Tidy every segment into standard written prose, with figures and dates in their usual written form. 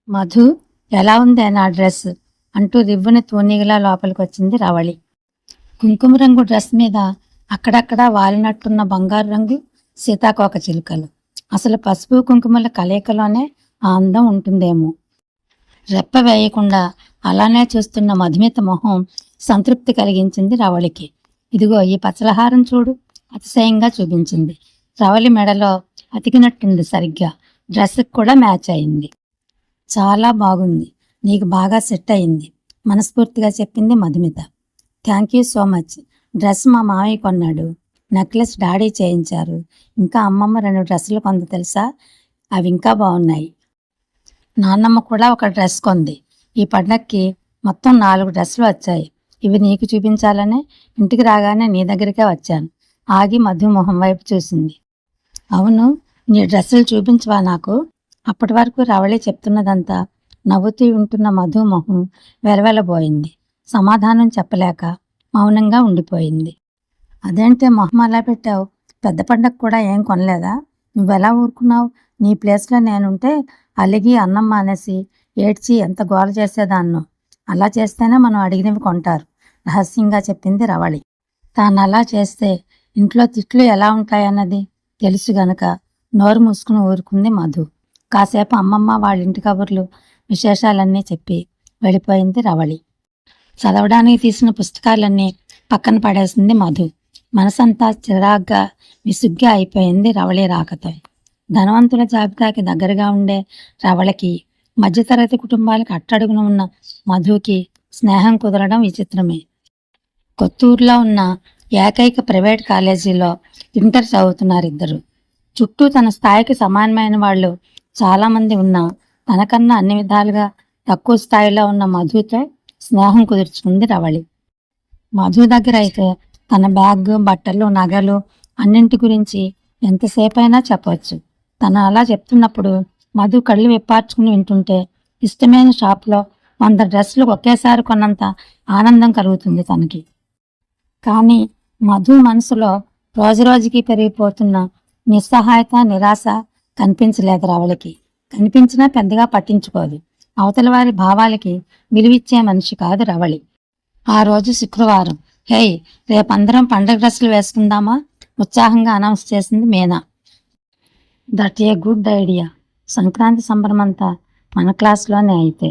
మధు, ఎలా ఉంది నా డ్రెస్ అంటూ రివ్వుని తూనీగలా లోపలికొచ్చింది రవళి. కుంకుమ రంగు డ్రెస్ మీద అక్కడక్కడా వాలినట్టున్న బంగారు రంగు సీతాకోక చిలుకలు. అసలు పసుపు కుంకుమల కలయికలోనే ఆ అందం ఉంటుందేమో. రెప్ప వేయకుండా అలానే చూస్తున్న మధుమిత మొహం సంతృప్తి కలిగించింది రవళికి. ఇదిగో ఈ పచ్చలహారం చూడు, అతిశయంగా చూపించింది. రవళి మెడలో అతికినట్టుంది సరిగ్గా. డ్రెస్కి కూడా మ్యాచ్ అయింది. చాలా బాగుంది, నీకు బాగా సెట్ అయింది మనస్ఫూర్తిగా చెప్పింది Madhumita. Thank you so much. Dress మా మామయ్య కొన్నాడు, నెక్లెస్ డాడీ చేయించారు, ఇంకా అమ్మమ్మ 2 డ్రెస్సులు కొంది తెలుసా, అవి ఇంకా బాగున్నాయి. నాన్నమ్మ కూడా ఒక డ్రెస్ కొంది. ఈ పండక్కి మొత్తం 4 డ్రెస్సులు వచ్చాయి. ఇవి నీకు చూపించాలనే ఇంటికి రాగానే నీ దగ్గరికే వచ్చాను. ఆగి మధు మొహం వైపు చూసింది. అవును, నీ డ్రెస్సులు చూపించవా నాకు? అప్పటి వరకు రవళి చెప్తున్నదంతా నవ్వుతూ వింటున్న మధు మొహం వెలవెలబోయింది. సమాధానం చెప్పలేక మౌనంగా ఉండిపోయింది. అదేంటే మొహం అలా పెట్టావు? పెద్ద పండగ కూడా ఏం కొనలేదా? నువ్వెలా ఊరుకున్నావు? నీ ప్లేస్లో నేనుంటే అలిగి అన్నం మానేసి ఏడ్చి ఎంత గోల చేసేదాన్నో. అలా చేస్తేనే మనం అడిగినవి కొంటారు, రహస్యంగా చెప్పింది రవళి. తాను అలా చేస్తే ఇంట్లో తిట్లు ఎలా ఉంటాయన్నది తెలుసు గనక నోరు మూసుకుని ఊరుకుంది మధు. కాసేపు అమ్మమ్మ వాళ్ళ ఇంటి కబుర్లు విశేషాలన్నీ చెప్పి వెళ్ళిపోయింది రవళి. చదవడానికి తీసిన పుస్తకాలన్నీ పక్కన పడేసింది మధు. మనసంతా చిరాగ్గా విసుగ్గా అయిపోయింది రవళి రాకతో. ధనవంతుల జాబితాకి దగ్గరగా ఉండే రవళికి, మధ్యతరగతి కుటుంబాలకు అట్టడుగున ఉన్న మధుకి స్నేహం కుదరడం విచిత్రమే. కొత్తూరులో ఉన్న ఏకైక ప్రైవేట్ కాలేజీలో ఇంటర్ చదువుతున్నారు ఇద్దరు. చుట్టూ తన స్థాయికి సమానమైన వాళ్ళు చాలామంది ఉన్నా తనకన్నా అన్ని విధాలుగా తక్కువ స్థాయిలో ఉన్న మధుతో స్నేహం కుదుర్చుకుంది రవళి. మధు దగ్గర అయితే తన బ్యాగ్, బట్టలు, నగలు అన్నింటి గురించి ఎంతసేపైనా చెప్పవచ్చు. తను అలా చెప్తున్నప్పుడు మధు కళ్ళు విప్పార్చుకుని వింటుంటే ఇష్టమైన షాప్లో 100 డ్రెస్సులు ఒకేసారి కొన్నంత ఆనందం కలుగుతుంది తనకి. కానీ మధు మనసులో రోజురోజుకి పెరిగిపోతున్న నిస్సహాయత, నిరాశ కనిపించలేదు రవళికి. కనిపించినా పెద్దగా పట్టించుకోదు. అవతల వారి భావాలకి విలువిచ్చే మనిషి కాదు రవళి. ఆ రోజు శుక్రవారం. హేయ్, రేపందరం పండగ డ్రెస్సులు వేసుకుందామా? ఉత్సాహంగా అనౌన్స్ చేసింది Meena. That a good idea. Sankranti సంబరమంతా మన క్లాస్లోనే అయితే.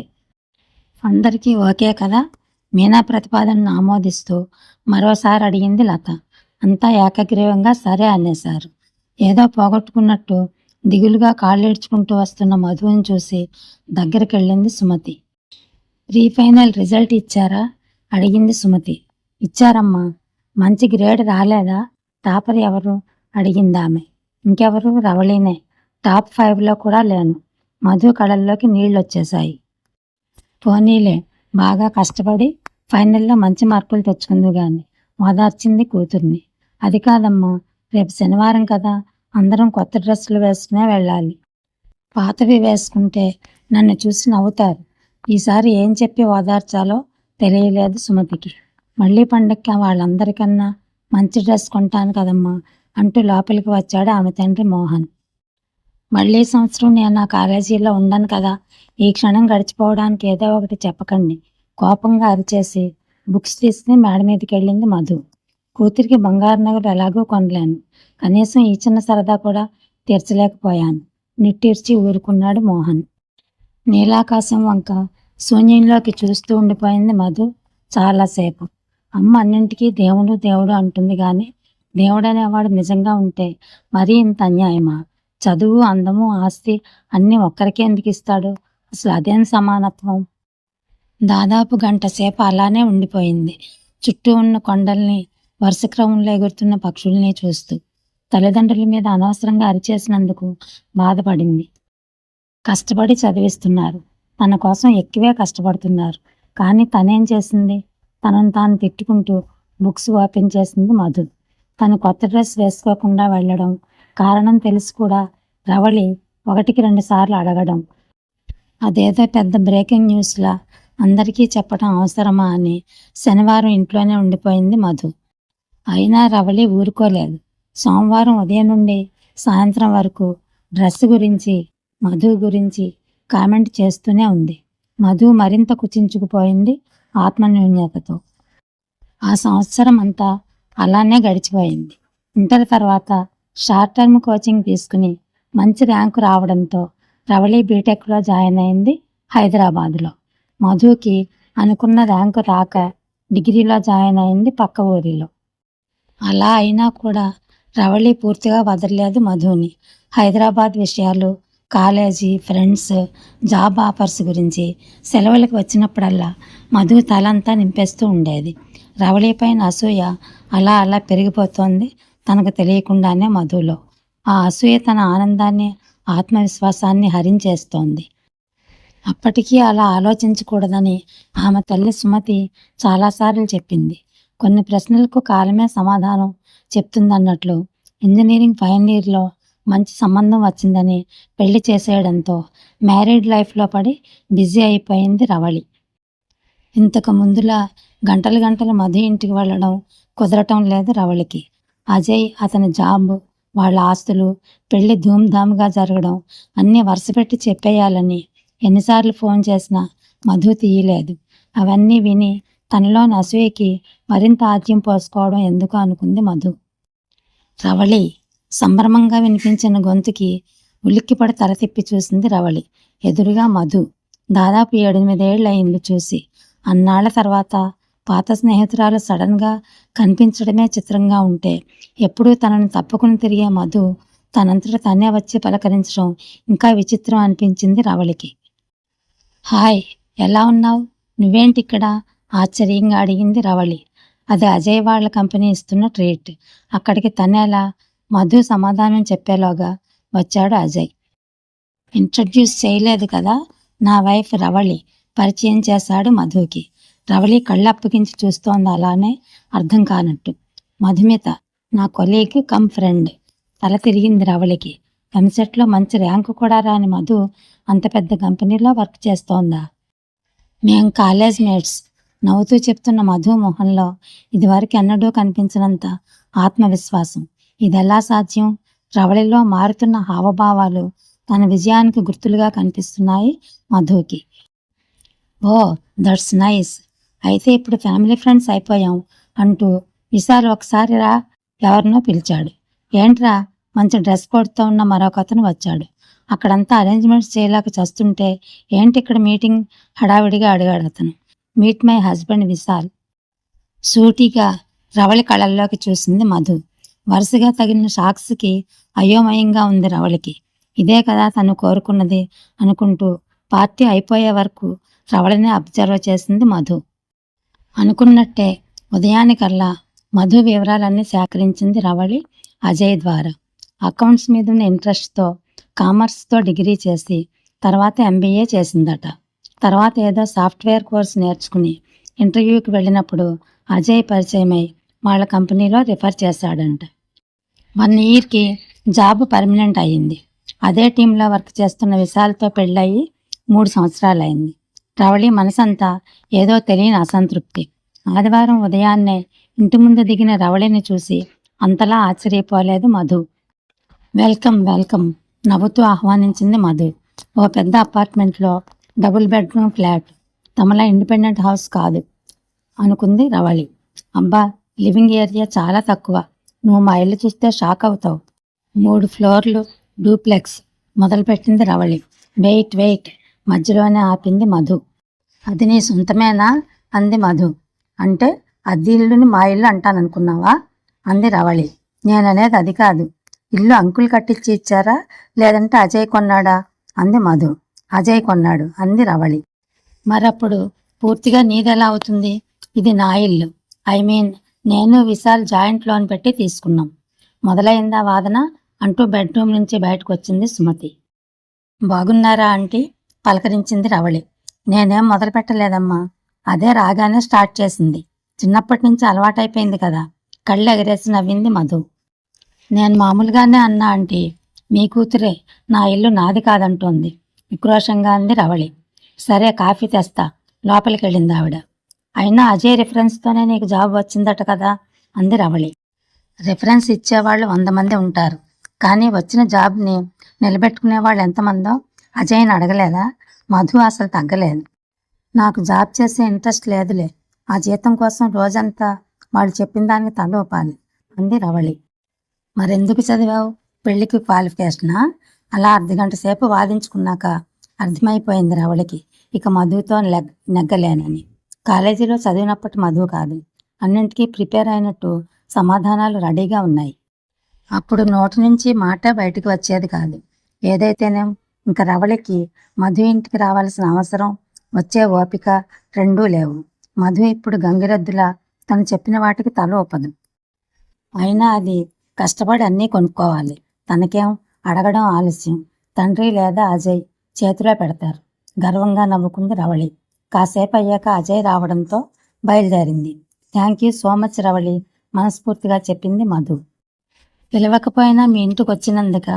అందరికీ ఓకే కదా? మీనా ప్రతిపాదనను ఆమోదిస్తూ మరోసారి అడిగింది లత. అంతా ఏకగ్రీవంగా సరే అనేశారు. ఏదో పోగొట్టుకున్నట్టు దిగులుగా కాళ్ళేడ్చుకుంటూ వస్తున్న మధువుని చూసి దగ్గరికి వెళ్ళింది సుమతి. ప్రీ ఫైనల్ రిజల్ట్ ఇచ్చారా? అడిగింది సుమతి. ఇచ్చారమ్మా. మంచి గ్రేడ్ రాలేదా? టాపర్ ఎవరు? అడిగింది ఆమె. ఇంకెవరు, రవళినే. టాప్ 5లో కూడా లేను. మధు కళ్ళల్లోకి నీళ్ళు వచ్చేశాయి. పోనీలే, బాగా కష్టపడి ఫైనల్లో మంచి మార్కులు తెచ్చుకుంది గాని ఓదార్చింది కూతుర్ని. అది కాదమ్మా, రేపు శనివారం కదా, అందరం కొత్త డ్రెస్సులు వేసుకునే వెళ్ళాలి. పాతవి వేసుకుంటే నన్ను చూసి నవ్వుతారు. ఈసారి ఏం చెప్పి ఓదార్చాలో తెలియలేదు సుమతికి. మళ్ళీ పండక్కి వాళ్ళందరికన్నా మంచి డ్రెస్ కొంటాను కదమ్మా అంటూ లోపలికి వచ్చాడు ఆమె తండ్రి మోహన్. మళ్ళీ సంవత్సరం నేను ఆ కాలేజీలో ఉండను కదా, ఈ క్షణం గడిచిపోవడానికి ఏదో ఒకటి చెప్పకండి. కోపంగా అరిచేసి బుక్స్ తీసుకుని మేడ మీదకి వెళ్ళింది మధు. కూతురికి బంగారు నగలు ఎలాగో కొనలేను, కనీసం ఈ చిన్న సరదా కూడా తీర్చలేకపోయాను. నిట్టూర్చి ఊరుకున్నాడు మోహన్. నీలాకాశం వంక శూన్యంలోకి చూస్తూ ఉండిపోయింది మధు చాలాసేపు. అమ్మ అన్నింటికీ దేవుడు దేవుడు అంటుంది కానీ దేవుడు అనేవాడు నిజంగా ఉంటే మరీ ఇంత అన్యాయమా? చదువు, అందము, ఆస్తి అన్నీ ఒక్కరికే ఎందుకు ఇస్తాడు? అసలు అదేం సమానత్వం? దాదాపు గంట సేపు అలానే ఉండిపోయింది, చుట్టూ ఉన్న కొండల్ని, వరుస క్రమంలో ఎగురుతున్న పక్షుల్ని చూస్తూ. తల్లిదండ్రుల మీద అనవసరంగా అరిచేసినందుకు బాధపడింది. కష్టపడి చదివిస్తున్నారు, తన కోసం ఎక్కువే కష్టపడుతున్నారు. కానీ తనేం చేసింది? తనను తాను తిట్టుకుంటూ బుక్స్ ఓపెన్ చేసింది మధు. తను కొత్త డ్రెస్ వేసుకోకుండా వెళ్ళడం కారణం తెలిసి కూడా రవళి 1కి 2 సార్లు అడగడం, అదేదో పెద్ద బ్రేకింగ్ న్యూస్లా అందరికీ చెప్పడం అవసరమా అని శనివారం ఇంట్లోనే ఉండిపోయింది మధు. అయినా రవళి ఊరుకోలేదు. సోమవారం ఉదయం నుండి సాయంత్రం వరకు డ్రెస్ గురించి, మధు గురించి కామెంట్ చేస్తూనే ఉంది. మధు మరింత కుచించుకుపోయింది ఆత్మన్యూన్యతతో. ఆ సంవత్సరం అంతా అలానే గడిచిపోయింది. ఇంటర్ తర్వాత షార్ట్ టర్మ్ కోచింగ్ తీసుకుని మంచి ర్యాంకు రావడంతో రవళి బీటెక్లో జాయిన్ అయింది హైదరాబాద్లో. మధుకి అనుకున్న ర్యాంకు రాక డిగ్రీలో జాయిన్ అయింది పక్క ఊరిలో. అలా అయినా కూడా రవళి పూర్తిగా వదలలేదు మధుని. హైదరాబాద్ విషయాలు, కాలేజీ, ఫ్రెండ్స్, జాబ్ ఆఫర్స్ గురించి సెలవులకు వచ్చినప్పుడల్లా మధు తలంతా నింపేస్తూ ఉండేది. రవళి పైన అసూయ అలా అలా పెరిగిపోతోంది తనకు తెలియకుండానే మధులో. ఆ అసూయ తన ఆనందాన్ని, ఆత్మవిశ్వాసాన్ని హరించేస్తోంది. అప్పటికీ అలా ఆలోచించకూడదని ఆమె తల్లి సుమతి చాలాసార్లు చెప్పింది. కొన్ని ప్రశ్నలకు కాలమే సమాధానం చెప్తుందన్నట్లు ఇంజనీరింగ్ ఫైనల్ ఇయర్లో మంచి సంబంధం వచ్చిందని పెళ్లి చేసేయడంతో మ్యారీడ్ లైఫ్లో పడి బిజీ అయిపోయింది రవళి. ఇంతకు ముందులా గంటలు గంటలు మధు ఇంటికి వెళ్ళడం కుదరటం లేదు రవళికి. అజయ్, అతని జాబ్, వాళ్ళ ఆస్తులు, పెళ్లి ధూమ్ధామ్గా జరగడం అన్నీ వరుసపెట్టి చెప్పేయాలని ఎన్నిసార్లు ఫోన్ చేసినా మధు తీయలేదు. అవన్నీ విని తనలోని అసూయకి మరింత ఆద్యం పోసుకోవడం ఎందుకు అనుకుంది మధు. రవళి సంభ్రమంగా వినిపించిన గొంతుకి ఉలిక్కిపడి తల తిప్పి చూసింది రవళి. ఎదురుగా మధు. దాదాపు 8 ఏళ్ళు అయింది చూసి. అన్నాళ్ల తర్వాత పాత స్నేహితురాలు సడన్గా కనిపించడమే చిత్రంగా ఉంటే, ఎప్పుడూ తనను తప్పుకుని తిరిగే మధు తనంతట తనే వచ్చి పలకరించడం ఇంకా విచిత్రం అనిపించింది రవళికి. హాయ్, ఎలా ఉన్నావు? నువ్వేంటి ఇక్కడ? ఆశ్చర్యంగా అడిగింది రవళి. అది అజయ్ వాళ్ళ కంపెనీ ఇస్తున్న ట్రీట్. అక్కడికి తనేలా? మధు సమాధానం చెప్పేలోగా వచ్చాడు అజయ్. ఇంట్రడ్యూస్ చేయలేదు కదా, నా వైఫ్ రవళి, పరిచయం చేశాడు మధుకి. రవళి కళ్ళప్పగించి చూస్తోంది అలానే, అర్థం కానట్టు. మధుమిత, నా కొలీగ్ కమ్ ఫ్రెండ్. తల తిరిగింది రవళికి. ఎంసెట్లో మంచి ర్యాంకు కూడా రాని మధు అంత పెద్ద కంపెనీలో వర్క్ చేస్తోందా? మేం కాలేజ్ మేట్స్. నవ్వుతూ చెప్తున్న మధు మొహంలో ఇదివరకు ఎన్నడూ కనిపించినంత ఆత్మవిశ్వాసం. ఇదెలా సాధ్యం? రవళిలో మారుతున్న హావభావాలు తన విజయానికి గుర్తులుగా కనిపిస్తున్నాయి మధుకి. ఓ, దట్స్ నైస్. అయితే ఇప్పుడు ఫ్యామిలీ ఫ్రెండ్స్ అయిపోయాం అంటూ విశాల్ ఒకసారి రా ఎవరినో పిలిచాడు. ఏంట్రా? మంచి డ్రెస్ కోడ్తో ఉన్న మరొక అతను వచ్చాడు. అక్కడంతా అరేంజ్మెంట్స్ చేయలేక చస్తుంటే ఏంటి ఇక్కడ మీటింగ్? హడావిడిగా అడిగాడు అతను. Meet my husband Vishal. సూటిగా రవళి కళ్ళల్లోకి చూసింది మధు. వరుసగా తగిలిన షాక్స్కి అయోమయంగా ఉంది రవళికి. ఇదే కదా తను కోరుకున్నది అనుకుంటూ పార్టీ అయిపోయే వరకు రవళిని అబ్జర్వ్ చేసింది మధు. అనుకున్నట్టే ఉదయానికల్లా మధు వివరాలన్నీ సేకరించింది రవళి అజయ్ ద్వారా. అకౌంట్స్ మీద ఉన్న ఇంట్రెస్ట్తో కామర్స్తో డిగ్రీ చేసి తర్వాత MBA చేసిందట. తర్వాత ఏదో సాఫ్ట్వేర్ కోర్స్ నేర్చుకుని ఇంటర్వ్యూకి వెళ్ళినప్పుడు అజయ్ పరిచయమై వాళ్ళ కంపెనీలో రిఫర్ చేశాడంట. 1 ఇయర్కి జాబ్ పర్మనెంట్ అయ్యింది. అదే టీంలో వర్క్ చేస్తున్న విశాల్తో పెళ్ళయి 3 సంవత్సరాలు అయింది. రవళి మనసంతా ఏదో తెలియని అసంతృప్తి. ఆదివారం ఉదయాన్నే ఇంటి ముందు దిగిన రవళిని చూసి అంతలా ఆశ్చర్యపోలేదు మధు. వెల్కమ్ వెల్కమ్ నవ్వుతూ ఆహ్వానించింది మధు. ఓ పెద్ద అపార్ట్మెంట్లో డబుల్ బెడ్రూమ్ ఫ్లాట్. తమలా ఇండిపెండెంట్ హౌస్ కాదు అనుకుంది రవళి. అబ్బా, లివింగ్ ఏరియా చాలా తక్కువ. నువ్వు మా ఇల్లు చూస్తే షాక్ అవుతావు. 3 ఫ్లోర్లు, డూప్లెక్స్ మొదలుపెట్టింది రవళి. వెయిట్ మధ్యలోనే ఆపింది మధు. అది నీ సొంతమేనా? అంది మధు. అంటే అద్దె ఇల్లుని మా ఇల్లు అంటాననుకున్నావా? అంది రవళి. నేననేది అది కాదు. ఇల్లు అంకుల్ కట్టించి ఇచ్చారా లేదంటే అజయ్ కొన్నాడా? అంది మధు. అజయ్ కొన్నాడు అంది రవళి. మరప్పుడు పూర్తిగా నీదెలా అవుతుంది? ఇది నా ఇల్లు. నేను విశాల్ జాయింట్ లోన్ పెట్టి తీసుకున్నాం. మొదలైందా వాదన అంటూ బెడ్రూమ్ నుంచి బయటకు వచ్చింది సుమతి. బాగున్నారా ఆంటీ? పలకరించింది రవళి. నేనేం మొదలు పెట్టలేదమ్మా, అదే రాగానే స్టార్ట్ చేసింది. చిన్నప్పటి నుంచి అలవాటైపోయింది కదా. కళ్ళు ఎగరేసి నవ్వింది మధు. నేను మామూలుగానే అన్నా ఆంటీ, మీ కూతురే నా ఇల్లు నాది కాదంటోంది ఉక్రోషంగా అంది రవళి. సరే, కాఫీ తెస్తా, లోపలికి వెళ్ళింది ఆవిడ. అయినా అజయ్ రిఫరెన్స్తోనే నీకు జాబ్ వచ్చిందట కదా అంది రవళి. రిఫరెన్స్ ఇచ్చేవాళ్ళు 100 మంది ఉంటారు, కానీ వచ్చిన జాబ్ని నిలబెట్టుకునే వాళ్ళు ఎంతమందో అజయ్ని అడగలేదా? మధు అసలు తగ్గలేదు. నాకు జాబ్ చేసే ఇంట్రెస్ట్ లేదులే, ఆ జీతం కోసం రోజంతా వాళ్ళు చెప్పిన దానికి తల ఊపాలి అంది రవళి. మరెందుకు చదివావు? పెళ్లికి క్వాలిఫికేషనా? అలా అర్ధగంట సేపు వాదించుకున్నాక అర్థమైపోయింది రవళికి ఇక మధుతో నెగ్గలేనని. కాలేజీలో చదివినప్పటి మధు కాదు, అన్నింటికీ ప్రిపేర్ అయినట్టు సమాధానాలు రెడీగా ఉన్నాయి. అప్పుడు నోటి నుంచి మాట బయటికి వచ్చేది కాదు. ఏదైతేనేం ఇంకా రవళికి మధు ఇంటికి రావాల్సిన అవసరం, వచ్చే ఓపిక రెండూ లేవు. మధు ఇప్పుడు గంగిరెద్దులా తను చెప్పిన వాటికి తల ఊపదు. అయినా అది కష్టపడి అన్నీ కొనుక్కోవాలి. తనకేం అడగడం ఆలస్యం. తండ్రి లేదా అజయ్ చేతిలో పెడతారు. గర్వంగా నవ్వుకుంది రవళి. కాసేపు అయ్యాక అజయ్ రావడంతో బయలుదేరింది. Thank you so much Ravali, మనస్ఫూర్తిగా చెప్పింది మధు. పిలవకపోయినా మీ ఇంటికి వచ్చినందుక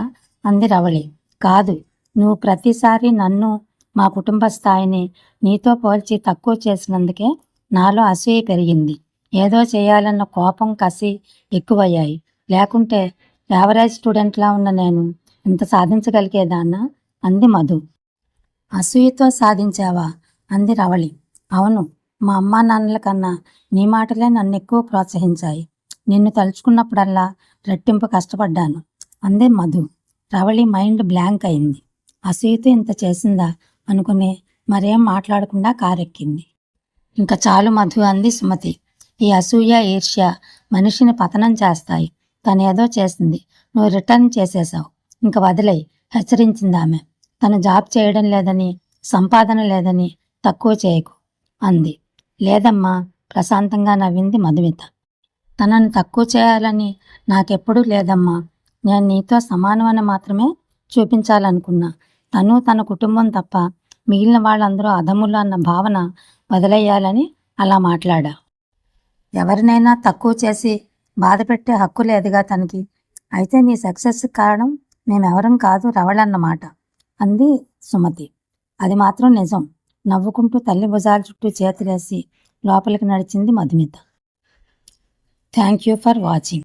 అంది రవళి. కాదు, నువ్వు ప్రతిసారి నన్ను, మా కుటుంబ స్థాయిని నీతో పోల్చి తక్కువ చేసినందుకే నాలో అసూయ పెరిగింది. ఏదో చేయాలన్న కోపం, కసి ఎక్కువయ్యాయి. లేకుంటే యావరేజ్ స్టూడెంట్లా ఉన్న నేను ఇంత సాధించగలిగేదాన్నా అంది మధు. అసూయతో సాధించావా అంది రవళి. అవును, మా అమ్మా నాన్నల కన్నా నీ మాటలే నన్ను ఎక్కువ ప్రోత్సహించాయి. నిన్ను తలుచుకున్నప్పుడల్లా రెట్టింపు కష్టపడ్డాను అంది మధు. రవళి మైండ్ బ్లాంక్ అయింది. అసూయతో ఇంత చేసిందా అనుకుని మరేం మాట్లాడకుండా కారెక్కింది. ఇంకా చాలు మధు అంది సుమతి. ఈ అసూయ, ఈర్ష్య మనిషిని పతనం చేస్తాయి. తనేదో చేసింది, నువ్వు రిటర్న్ చేసేశావు, ఇంక వదిలేయి హెచ్చరించింది ఆమె. తను జాబ్ చేయడం లేదని, సంపాదన లేదని తక్కువ చేయకు అంది. లేదమ్మా, ప్రశాంతంగా నవ్వింది మధుమిత. తనను తక్కువ చేయాలని నాకెప్పుడూ లేదమ్మా. నేను నీతో సమానమని మాత్రమే చూపించాలనుకున్నా. తను తన కుటుంబం తప్ప మిగిలిన వాళ్ళందరూ అధములు అన్న భావన వదిలేయాలని అలా మాట్లాడా. ఎవరినైనా తక్కువ చేసి బాధ పెట్టే హక్కు లేదుగా తనకి. అయితే నీ సక్సెస్కి కారణం మేమెవరం కాదు రవళన్నమాట అంది సుమతి. అది మాత్రం నిజం. నవ్వుకుంటూ తల్లి భుజాల చుట్టూ చేతులేసి లోపలికి నడిచింది Madhumita. Thank you for watching.